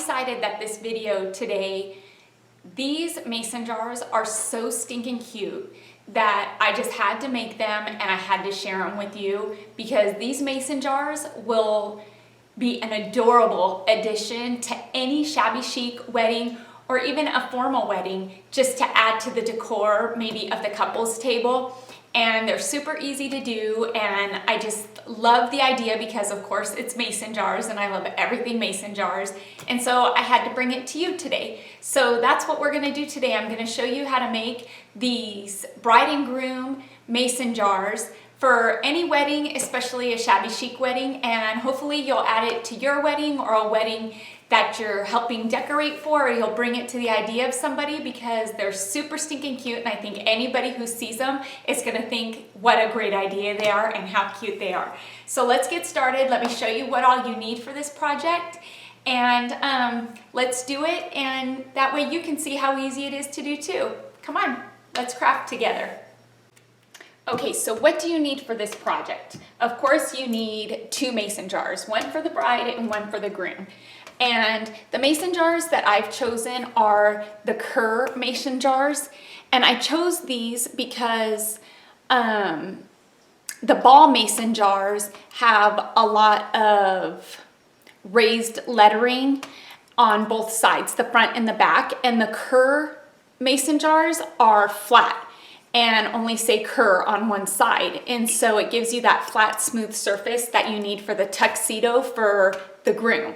decided that this video today, these mason jars are so stinking cute that I just had to make them and I had to share them with you, because these mason jars will be an adorable addition to any shabby chic wedding or even a formal wedding, just to add to the decor maybe of the couples table. And they're super easy to do, and I just love the idea because of course it's mason jars and I love everything mason jars, and so I had to bring it to you today. So that's what we're gonna do today. I'm gonna show you how to make these bride and groom mason jars for any wedding, especially a shabby chic wedding, and hopefully you'll add it to your wedding or a wedding that you're helping decorate for, or you'll bring it to the idea of somebody, because they're super stinking cute, and I think anybody who sees them is gonna think what a great idea they are and how cute they are. So let's get started. Let me show you what all you need for this project, and let's do it, and that way you can see how easy it is to do too. Come on, let's craft together. Okay, so what do you need for this project? Of course you need 2 mason jars, one for the bride and one for the groom. And the mason jars that I've chosen are the Kerr mason jars. And I chose these because the ball mason jars have a lot of raised lettering on both sides, the front and the back. And the Kerr mason jars are flat and only say Kerr on one side. And so it gives you that flat, smooth surface that you need for the tuxedo for the groom.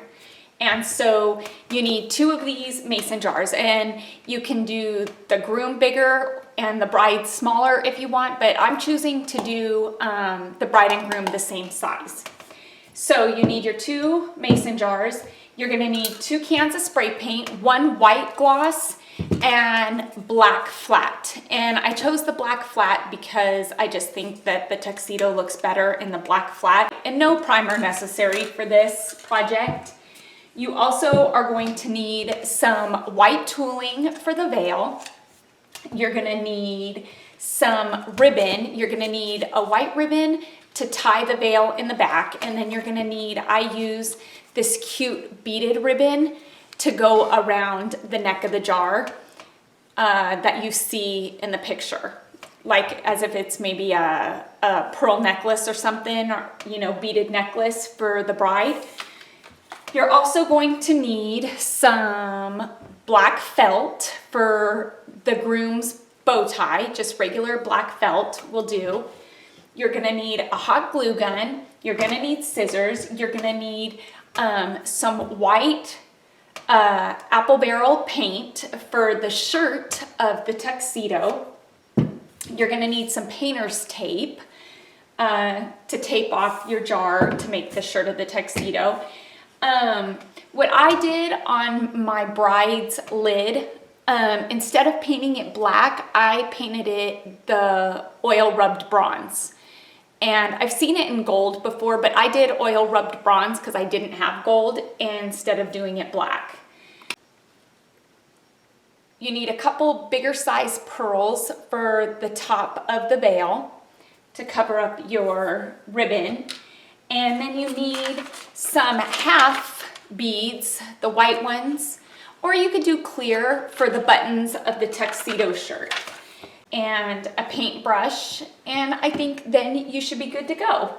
And so you need 2 of these mason jars, and you can do the groom bigger and the bride smaller if you want, but I'm choosing to do the bride and groom the same size. So you need your 2 mason jars. You're gonna need 2 cans of spray paint, 1 white gloss and black flat. And I chose the black flat because I just think that the tuxedo looks better in the black flat, and no primer necessary for this project. You also are going to need some white tooling for the veil. You're gonna need some ribbon. You're gonna need a white ribbon to tie the veil in the back, and then you're gonna need, I use this cute beaded ribbon to go around the neck of the jar that you see in the picture, like as if it's maybe a pearl necklace or something, or beaded necklace for the bride. You're also going to need some black felt for the groom's bow tie, just regular black felt will do. You're gonna need a hot glue gun. You're gonna need scissors. You're gonna need some white apple barrel paint for the shirt of the tuxedo. You're gonna need some painter's tape to tape off your jar to make the shirt of the tuxedo. What I did on my bride's lid, instead of painting it black, I painted it the oil rubbed bronze. And I've seen it in gold before, but I did oil rubbed bronze because I didn't have gold instead of doing it black. You need a couple bigger size pearls for the top of the veil to cover up your ribbon. And then you need some half beads, the white ones, or you could do clear for the buttons of the tuxedo shirt, and a paintbrush, and I think then you should be good to go.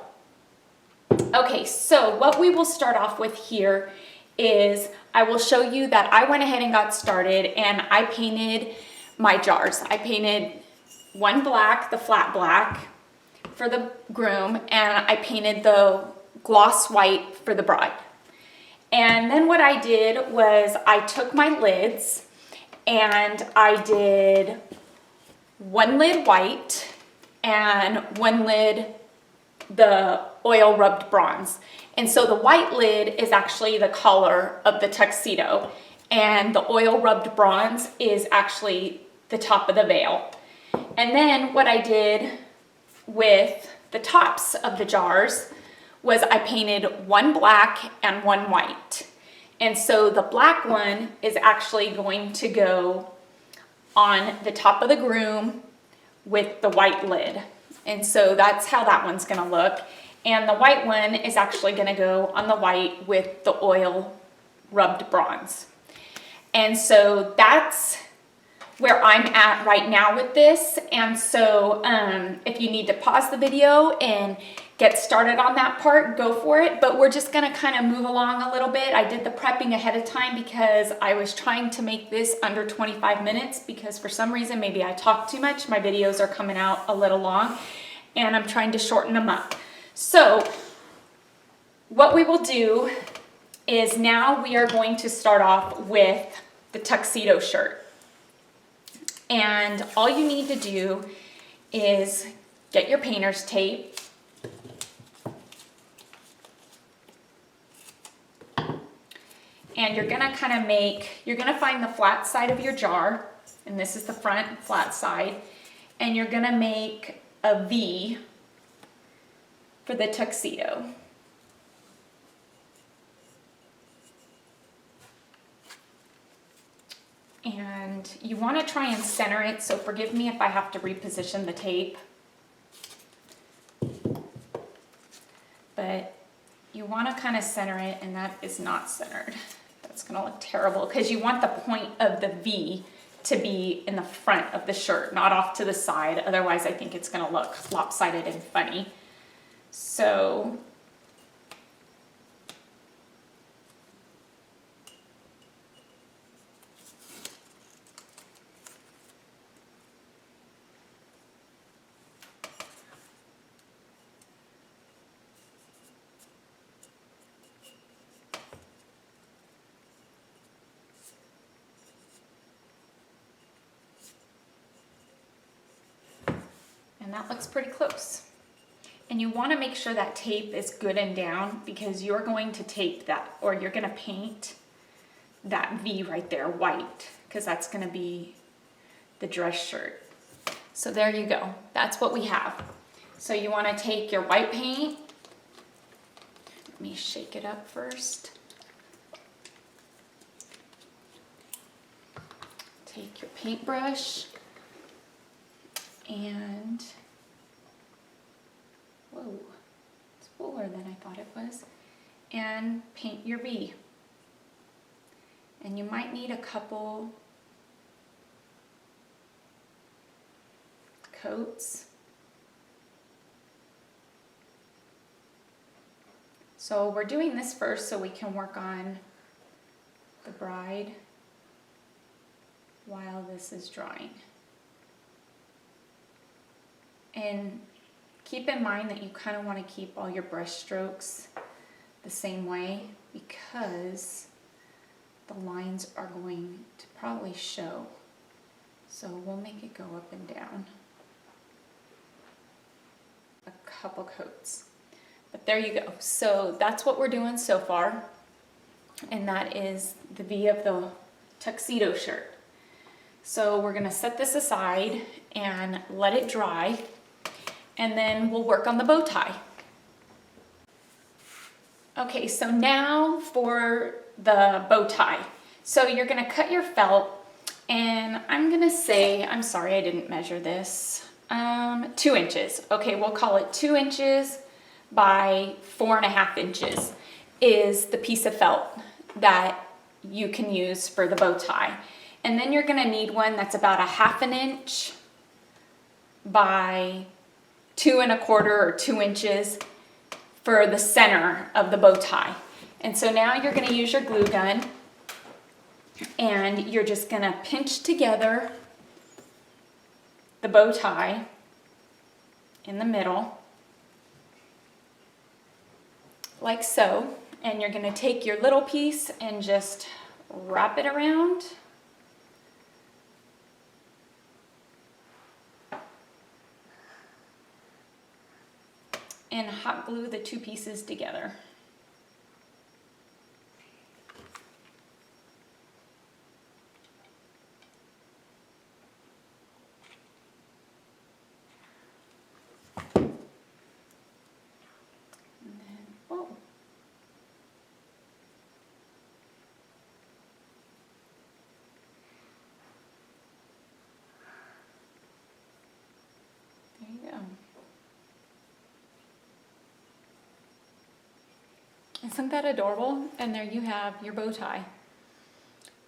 Okay, so what we will start off with here is I will show you that I went ahead and got started, and I painted my jars. I painted one black, the flat black, for the groom, and I painted the gloss white for the bride. And then what I did was I took my lids and I did one lid white and one lid the oil rubbed bronze. And so the white lid is actually the color of the tuxedo, and the oil rubbed bronze is actually the top of the veil. And then what I did with the tops of the jars was I painted one black and one white. And so the black one is actually going to go on the top of the groom with the white lid. And so that's how that one's gonna look. And the white one is actually gonna go on the white with the oil rubbed bronze. And so that's where I'm at right now with this. And so if you need to pause the video and get started on that part, go for it. But we're just gonna kind of move along a little bit. I did the prepping ahead of time because I was trying to make this under 25 minutes because for some reason, maybe I talk too much. My videos are coming out a little long and I'm trying to shorten them up. So what we will do is now we are going to start off with the tuxedo shirt. And all you need to do is get your painter's tape. And you're gonna kind of you're gonna find the flat side of your jar, and this is the front flat side, and you're gonna make a V for the tuxedo. And you want to try and center it, so forgive me if I have to reposition the tape. But you want to kind of center it, and that is not centered. That's going to look terrible because you want the point of the V to be in the front of the shirt, not off to the side. Otherwise, I think it's going to look lopsided and funny. So and that looks pretty close. And you want to make sure that tape is good and down because you're going to tape that, or you're going to paint that V right there white because that's going to be the dress shirt. So there you go. That's what we have. So you want to take your white paint. Let me shake it up first. Take your paintbrush and whoa, it's fuller than I thought it was. And paint your V. And you might need a couple coats. So we're doing this first so we can work on the bride while this is drying. And keep in mind that you kind of want to keep all your brush strokes the same way because the lines are going to probably show. So we'll make it go up and down a couple coats. But there you go. So that's what we're doing so far. And that is the V of the tuxedo shirt. So we're going to set this aside and let it dry. And then we'll work on the bow tie. Okay, so now for the bow tie. So you're gonna cut your felt, and I'm gonna say, I'm sorry I didn't measure this, 2 inches. Okay, we'll call it 2 inches by 4.5 inches is the piece of felt that you can use for the bow tie. And then you're gonna need one that's about 1/2 inch by 2 1/4 or 2 inches for the center of the bow tie. And so now you're going to use your glue gun and you're just going to pinch together the bow tie in the middle like so. And you're going to take your little piece and just wrap it around. And hot glue the 2 pieces together. And then, whoa. There you go. Isn't that adorable? And there you have your bow tie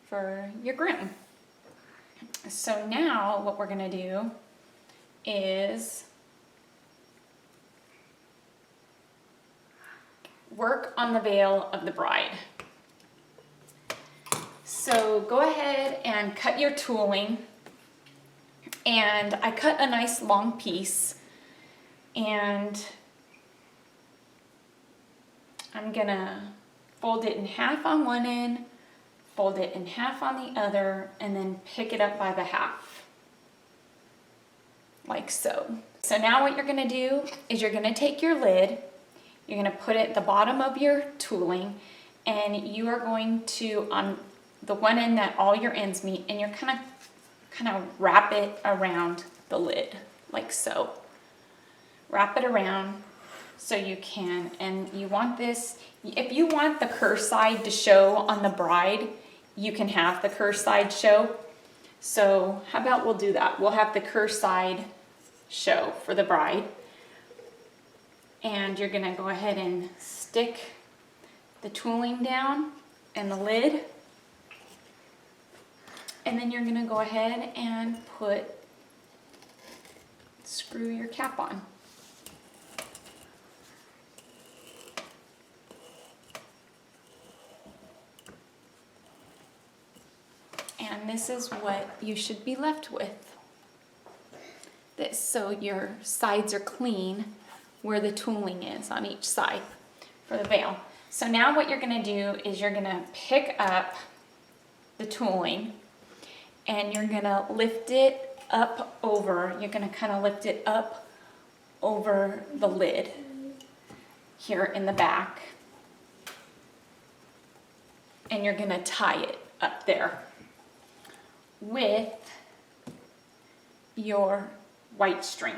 for your groom. So now what we're gonna do is work on the veil of the bride. So go ahead and cut your tooling. And I cut a nice long piece, and I'm gonna fold it in half on one end, fold it in half on the other, and then pick it up by the half, like so. So now what you're gonna do is you're gonna take your lid, you're gonna put it at the bottom of your tooling, and you are going to, on the one end that all your ends meet, and you're kind of wrap it around the lid, like so. Wrap it around so you can, and you want this, if you want the curve side to show on the bride, you can have the curve side show. So how about we'll do that? We'll have the curve side show for the bride. And you're gonna go ahead and stick the tooling down and the lid. And then you're gonna go ahead and screw your cap on. And this is what you should be left with. So your sides are clean where the tooling is on each side for the veil. So now what you're gonna do is you're gonna pick up the tooling, and you're gonna lift it up over, you're gonna kind of lift it up over the lid here in the back. And you're gonna tie it up there with your white string.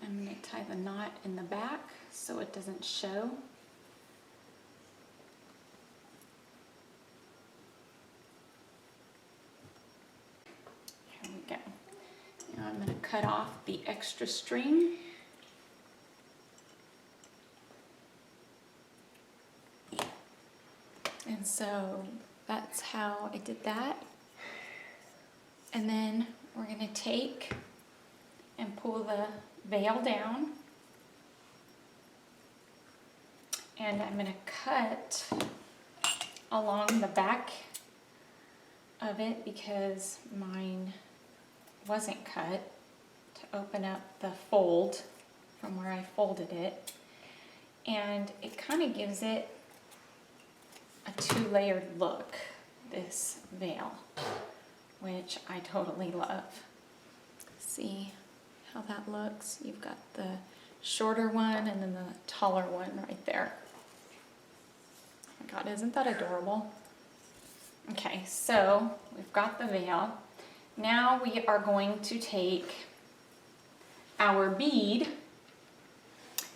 I'm going to tie the knot in the back so it doesn't show. Here we go. Now I'm going to cut off the extra string. And so that's how I did that. And then we're going to take and pull the veil down, and I'm going to cut along the back of it because mine wasn't cut, to open up the fold from where I folded it, and it kind of gives it a two-layered look, this veil, which I totally love. See how that looks? You've got the shorter one and then the taller one right there. Oh my God, isn't that adorable? Okay, so we've got the veil. Now we are going to take our bead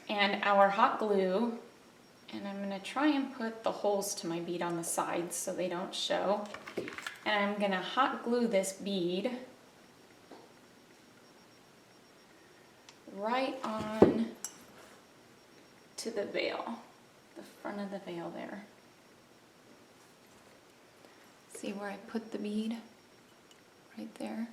and our hot glue, and I'm going to try and put the holes to my bead on the sides so they don't show. And I'm going to hot glue this bead right on to the veil, the front of the veil there. See where I put the bead? Right there.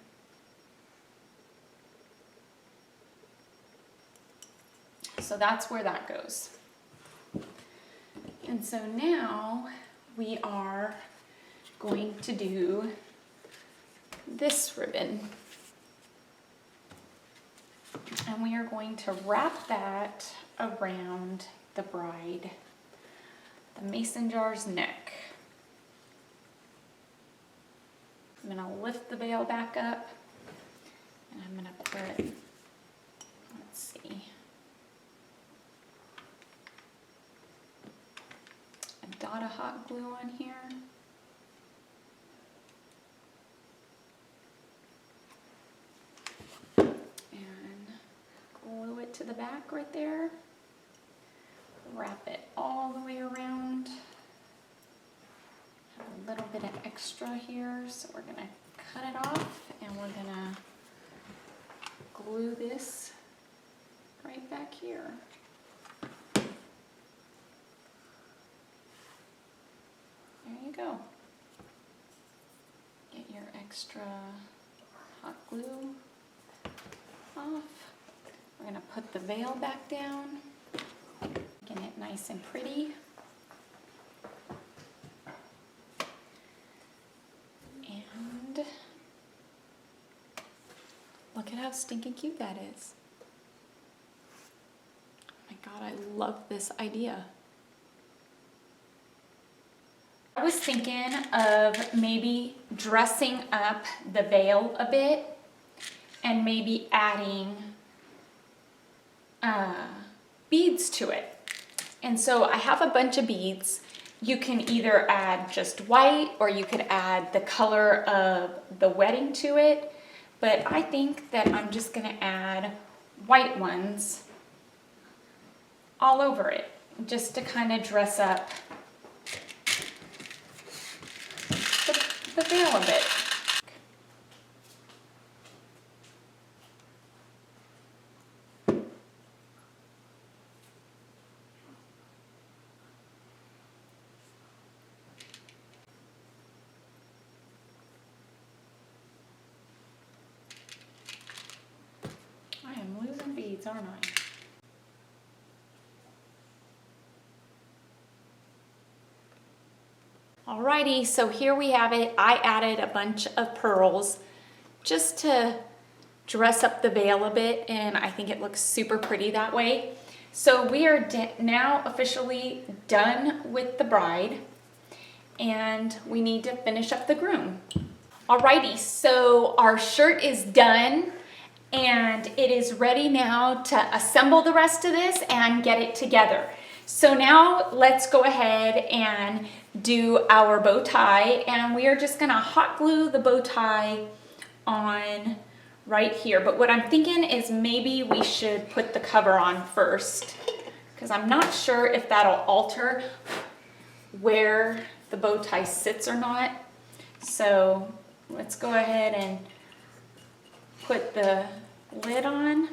So that's where that goes. And so now we are going to do this ribbon. And we are going to wrap that around the bride, the mason jar's neck. I'm going to lift the veil back up, and I'm going to put, let's see, a dot of hot glue on here. Glue it to the back right there. Wrap it all the way around. Have a little extra here, so we're gonna cut it off and we're gonna glue this right back here. There you go. Get your extra hot glue off. We're gonna put the veil back down, making it nice and pretty. And look at how stinking cute that is. Oh my God, I love this idea. I was thinking of maybe dressing up the veil a bit and maybe adding beads to it. And so I have a bunch of beads. You can either add just white or you could add the color of the wedding to it. But I think that I'm just gonna add white ones all over it, just to kind of dress up the veil a bit. I am losing beads, aren't I? Alrighty, so here we have it. I added a bunch of pearls just to dress up the veil a bit, and I think it looks super pretty that way. So we are now officially done with the bride, and we need to finish up the groom. Alrighty, so our shirt is done, and it is ready now to assemble the rest of this and get it together. So now let's go ahead and do our bow tie, and we are just gonna hot glue the bow tie on right here. But what I'm thinking is maybe we should put the cover on first, because I'm not sure if that'll alter where the bow tie sits or not. So let's go ahead and put the lid on.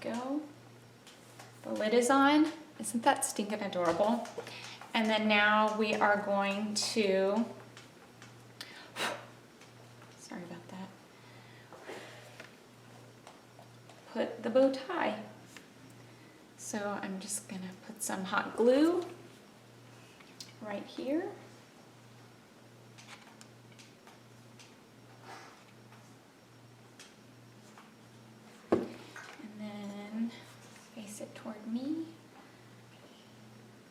Go. The lid is on. Isn't that stinking adorable? And then now we are going to, sorry about that, put the bow tie. So I'm just gonna put some hot glue right here. Face it toward me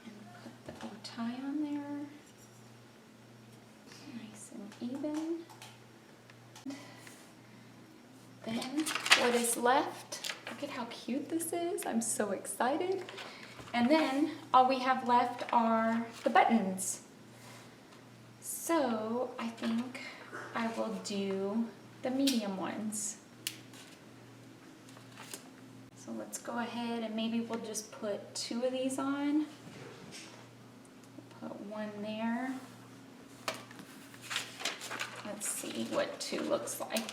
and put the bow tie on there, nice and even. Then what is left, look at how cute this is, I'm so excited. And then all we have left are the buttons. So I think I will do the medium ones. So let's go ahead and maybe we'll just put 2 of these on. Put one there. Let's see what 2 looks like.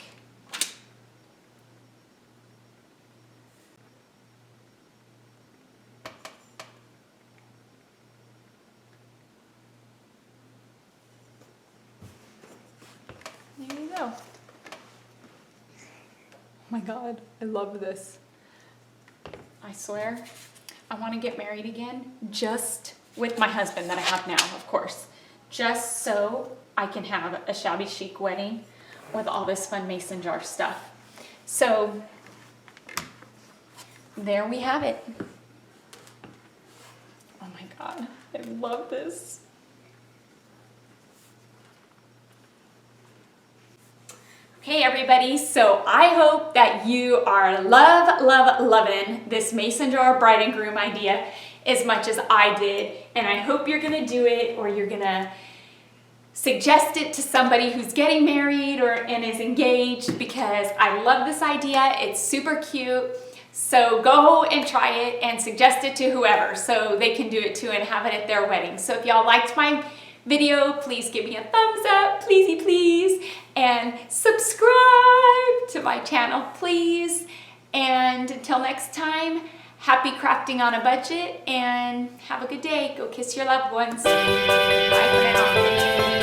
There you go. Oh my God, I love this. I swear, I want to get married again, just with my husband that I have now, of course, just so I can have a shabby chic wedding with all this fun mason jar stuff. So there we have it. Oh my God, I love this. Hey everybody, so I hope that you are loving this mason jar bride and groom idea as much as I did, and I hope you're gonna do it, or you're gonna suggest it to somebody who's getting married and is engaged, because I love this idea. It's super cute. So go and try it and suggest it to whoever so they can do it too and have it at their wedding. So if y'all liked my video, please give me a thumbs up, pleasey please, and subscribe to my channel, please. And until next time, happy crafting on a budget and have a good day. Go kiss your loved ones. Bye for now.